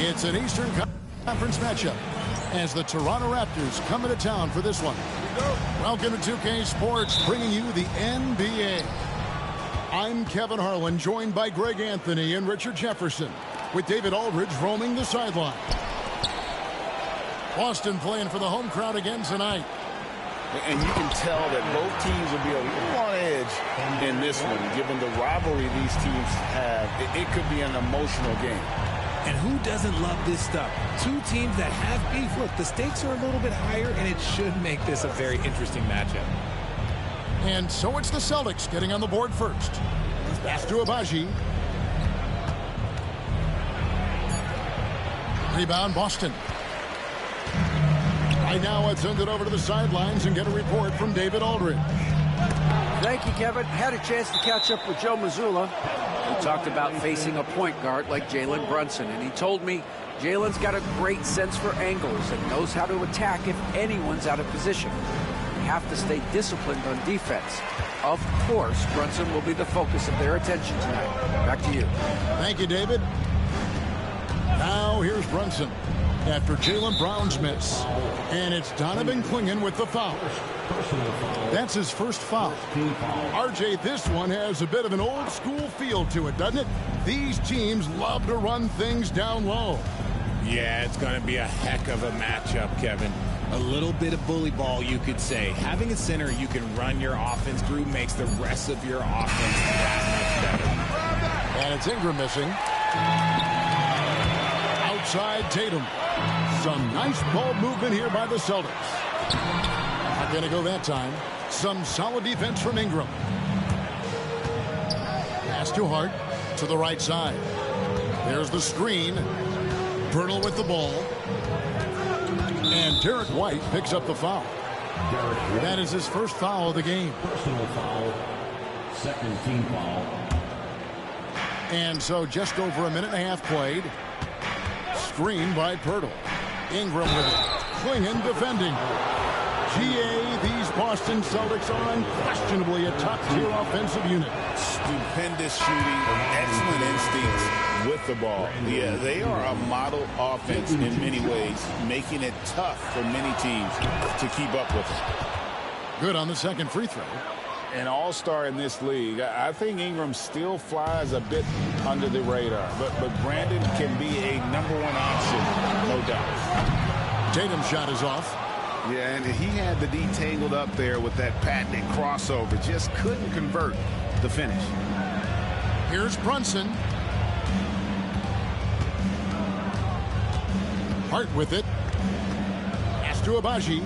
It's an Eastern Conference matchup as the Toronto Raptors come into town for this one. Welcome to 2K Sports, bringing you the NBA. I'm Kevin Harlan, joined by Greg Anthony and Richard Jefferson, with David Aldridge roaming the sideline. Boston playing for the home crowd again tonight. And you can tell that both teams will be a little on edge in this one, given the rivalry these teams have. It could be an emotional game. And who doesn't love this stuff? Two teams that have beef. Look, the stakes are a little bit higher, and it should make this a very interesting matchup. And so it's the Celtics getting on the board first. Pass to Abaji. Rebound, Boston. Right now, let's send it over to the sidelines and get a report from David Aldridge. Thank you, Kevin. Had a chance to catch up with Joe Mazzulla. We talked about facing a point guard like Jalen Brunson, and he told me Jalen's got a great sense for angles and knows how to attack if anyone's out of position. We have to stay disciplined on defense. Of course, Brunson will be the focus of their attention tonight. Back to you. Thank you, David. Now here's Brunson after Jaylen Brown's miss. And it's Donovan Clingan with the foul. That's his first foul. RJ, this one has a bit of an old school feel to it, doesn't it? These teams love to run things down low. Yeah, it's going to be a heck of a matchup, Kevin. A little bit of bully ball, you could say. Having a center you can run your offense through makes the rest of your offense that much better. And it's Ingram missing. Outside Tatum. Some nice ball movement here by the Celtics. Not going to go that time. Some solid defense from Ingram. Pass to Hart to the right side. There's the screen. Pirtle with the ball. And Derek White picks up the foul. That is his first foul of the game. Personal foul. Second team foul. And so just over a minute and a half played. Screen by Pirtle. Ingram with it. Clingan defending. GA, these Boston Celtics are unquestionably a top-tier offensive unit. Stupendous shooting, excellent instincts with the ball. Yeah, they are a model offense in many ways, making it tough for many teams to keep up with them. Good on the second free throw. An all-star in this league. I think Ingram still flies a bit under the radar, but Brandon can be a number one option, no doubt. Tatum's shot is off. Yeah, and he had the D tangled up there with that patented crossover. Just couldn't convert the finish. Here's Brunson. Hart with it. Pass to Abaji.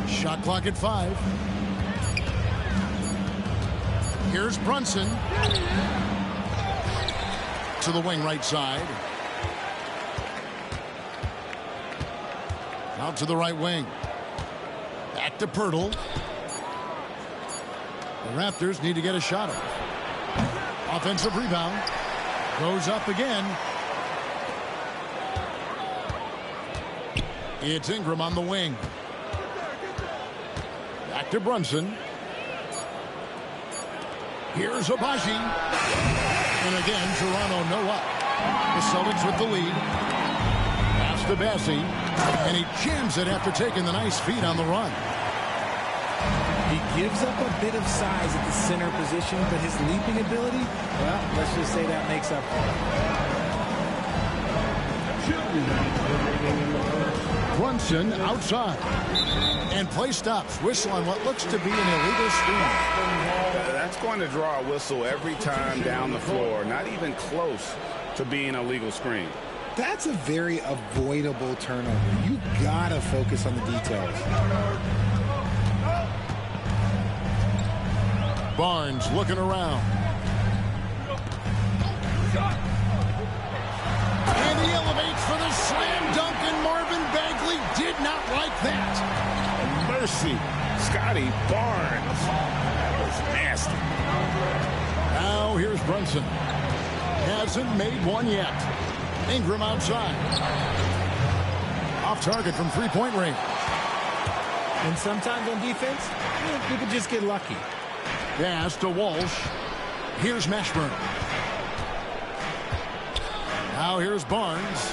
Shot clock at 5. Here's Brunson. To the wing right side. Out to the right wing. Back to Pirtle. The Raptors need to get a shot off. Offensive rebound. Goes up again. It's Ingram on the wing. Back to Brunson. Here's Abaji. And again, Toronto no up. The Celtics with the lead. Pass to Bassi. And he jams it after taking the nice feed on the run. He gives up a bit of size at the center position, but his leaping ability, well, let's just say that makes up for it. Brunson outside. And play stops. Whistle on what looks to be an illegal screen. That's going to draw a whistle every time down the floor. Not even close to being a legal screen. That's a very avoidable turnover. You gotta focus on the details. Barnes looking around. And he elevates for the slam dunk, and Marvin Bagley did not like that. Mercy. Scotty Barnes. That was nasty. Now here's Brunson. Hasn't made one yet. Ingram outside. Off target from three-point range. And sometimes on defense, you can just get lucky. Pass to Walsh. Here's Mashburn. Now here's Barnes.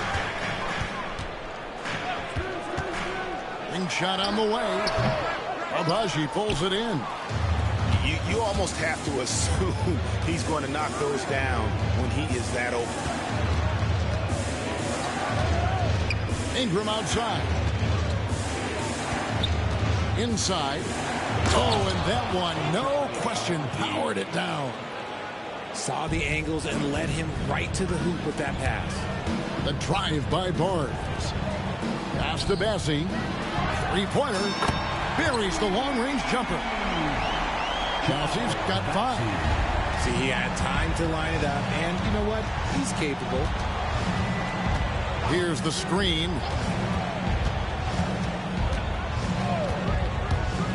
Ring shot on the way. Abaji pulls it in. You almost have to assume he's going to knock those down when he is that open. Ingram outside. Inside. Oh, and that one, no question, powered it down. Saw the angles and led him right to the hoop with that pass. The drive by Barnes. Pass to Bassie. Three-pointer. Buries the long-range jumper. Chelsea's got 5. See, he had time to line it up, and you know what? He's capable. Here's the screen.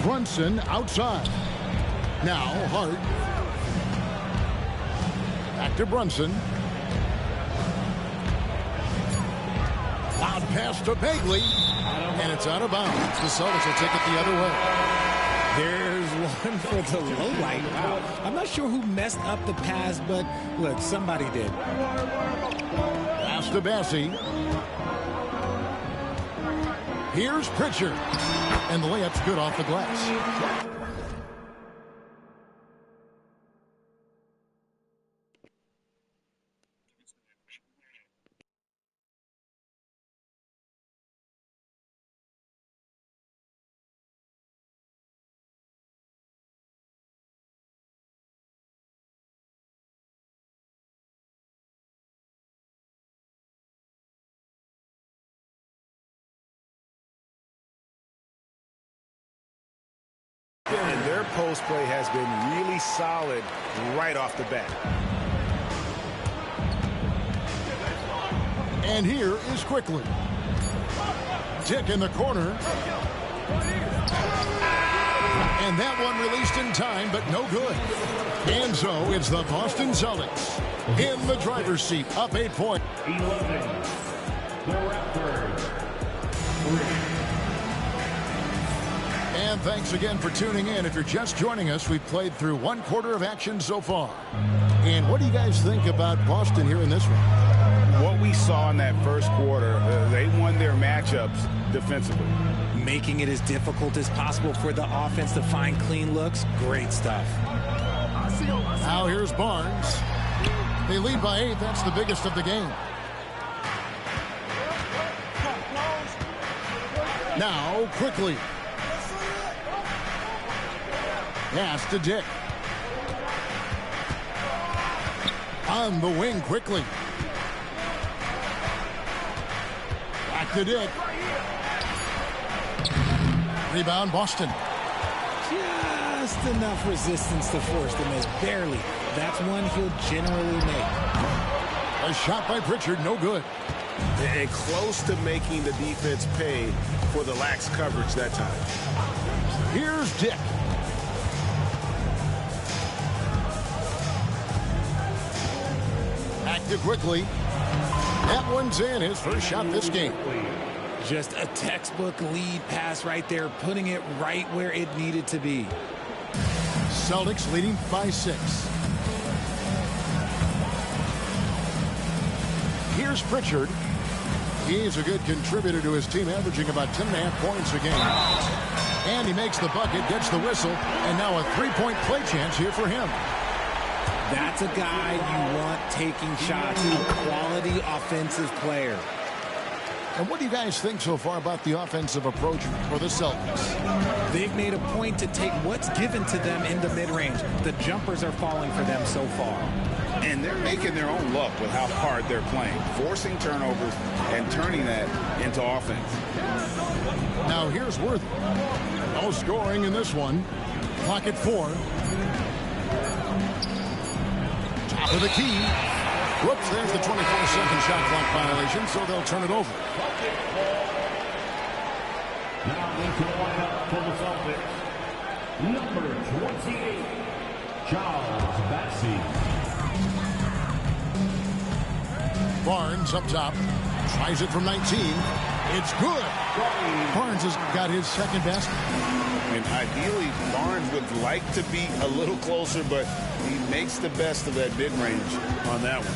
Brunson outside. Now Hart. Back to Brunson. Loud pass to Bagley. And it's out of bounds. The Celtics will take it the other way. There's one for the low light. Wow. I'm not sure who messed up the pass, but look, somebody did. Pass to Bassie. Here's Pritchard. And the layup's good off the glass. And their post play has been really solid right off the bat. And here is Quickly. Tick in the corner. And that one released in time, but no good. And so it's the Boston Celtics in the driver's seat, up 8 points. 11. The Raptors. 3. And thanks again for tuning in. If you're just joining us, we've played through 1/4 of action so far. And what do you guys think about Boston here in this one? What we saw in that first quarter, they won their matchups defensively. Making it as difficult as possible for the offense to find clean looks. Great stuff. Now here's Barnes. They lead by 8. That's the biggest of the game. Now Quickly. Pass to Dick. On the wing Quickly. Back to Dick. Rebound Boston. Just enough resistance to force the miss. Barely. That's one he'll generally make. A shot by Pritchard, no good. And close to making the defense pay for the lax coverage that time. Here's Dick. Back to Quickly. That one's in, his first shot this game. Just a textbook lead pass right there, putting it right where it needed to be. Celtics leading by 6. Here's Pritchard. He's a good contributor to his team, averaging about 10.5 points a game. And he makes the bucket, gets the whistle, and now a 3-point play chance here for him. That's a guy you want taking shots, a quality offensive player. And what do you guys think so far about the offensive approach for the Celtics? They've made a point to take what's given to them in the mid-range. The jumpers are falling for them so far. And they're making their own luck with how hard they're playing, forcing turnovers and turning that into offense. Now here's Worthy. No scoring in this one. Clock at 4. Top of the key. Whoops, there's the 24-second shot clock violation, so they'll turn it over. Now into the lineup for the Celtics. Number 28, Charles Bassie. Barnes up top. Tries it from 19. It's good. Barnes has got his second basket. And ideally, Barnes would like to be a little closer, but he makes the best of that mid-range on that one.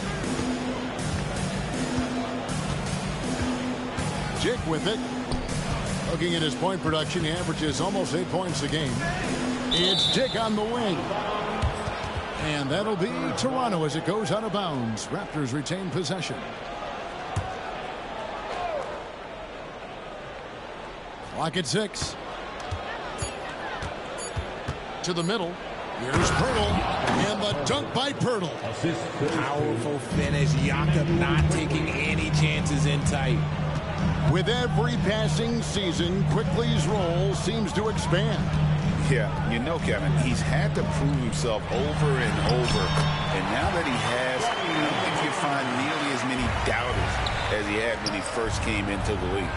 Jake with it. Looking at his point production, he averages almost 8 points a game. It's Jake on the wing. And that'll be Toronto as it goes out of bounds. Raptors retain possession. Clock at 6. To the middle. Here's Pirtle. And the dunk by Pirtle. Powerful finish. Jakob not taking any chances in tight. With every passing season, Quickly's role seems to expand. Yeah, you know, Kevin, he's had to prove himself over and over. And now that he has, I don't think you find nearly as many doubters as he had when he first came into the league.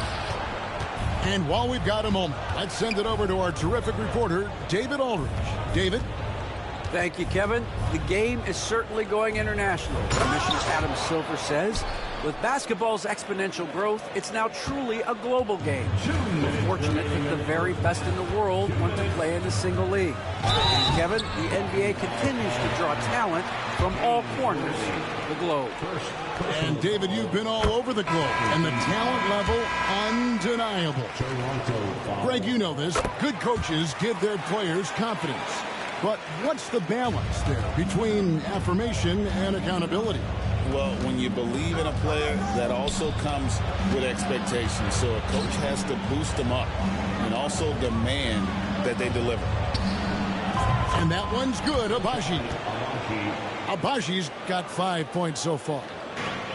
And while we've got a moment, let's send it over to our terrific reporter, David Aldridge. David? Thank you, Kevin. The game is certainly going international. Commissioner Adam Silver says, with basketball's exponential growth, it's now truly a global game. We're fortunate that the very best in the world want to play in a single league. And Kevin, the NBA continues to draw talent from all corners of the globe. And David, you've been all over the globe, and the talent level undeniable. Greg, you know this. Good coaches give their players confidence. But what's the balance there between affirmation and accountability? Well, when you believe in a player, that also comes with expectations. So a coach has to boost them up and also demand that they deliver. And that one's good, Abaji. Abaji's got 5 points so far.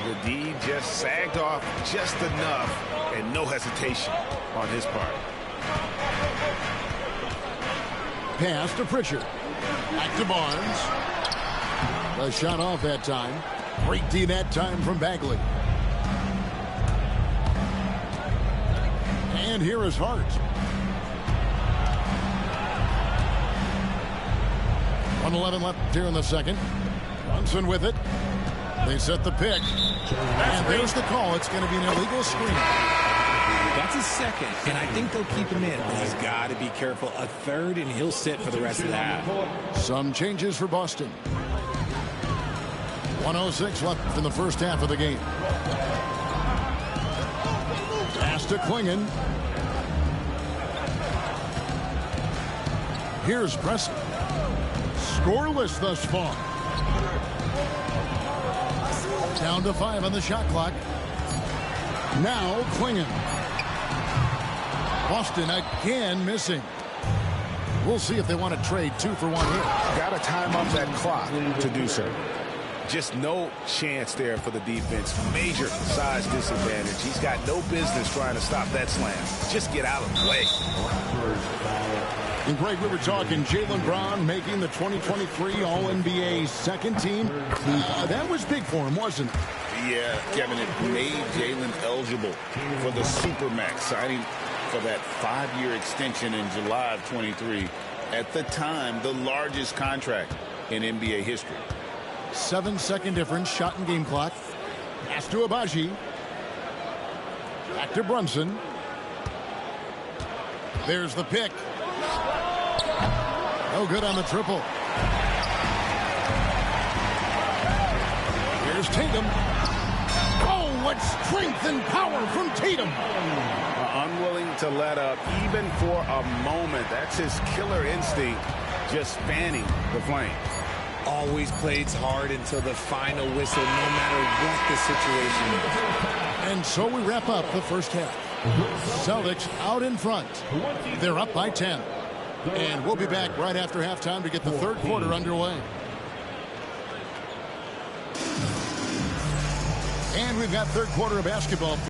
The D just sagged off just enough, and no hesitation on his part. Pass to Pritchard. Back to Barnes. A shot off that time. Great D that time from Bagley. And here is Hart. 1:11 left here in the second. Brunson with it. They set the pick. And there's the call. It's going to be an illegal screen. That's his second, and I think they'll keep him in. But he's got to be careful. A third, and he'll sit for the rest of the half. Some changes for Boston. 1:06 left in the first half of the game. Pass to Klingon. Here's Preston. Scoreless thus far. Down to 5 on the shot clock. Now Klingon. Boston again missing. We'll see if they want to trade 2 for 1 here. Got to time up that clock to do so. Just no chance there for the defense. Major size disadvantage. He's got no business trying to stop that slam. Just get out of the way. And Greg, we were talking Jaylen Brown making the 2023 All-NBA second team. That was big for him, wasn't it? Yeah, Kevin, it made Jaylen eligible for the Supermax, signing for that 5-year extension in July of 23. At the time, the largest contract in NBA history. 7-second difference, shot and game clock. Pass to Abaji. Back to Brunson. There's the pick. No good on the triple. Here's Tatum. Oh, what strength and power from Tatum. Unwilling to let up even for a moment. That's his killer instinct, just fanning the flame. Always plays hard until the final whistle, no matter what the situation is. And so we wrap up the first half. Celtics out in front. They're up by 10. And we'll be back right after halftime to get the third quarter underway. And we've got third quarter of basketball.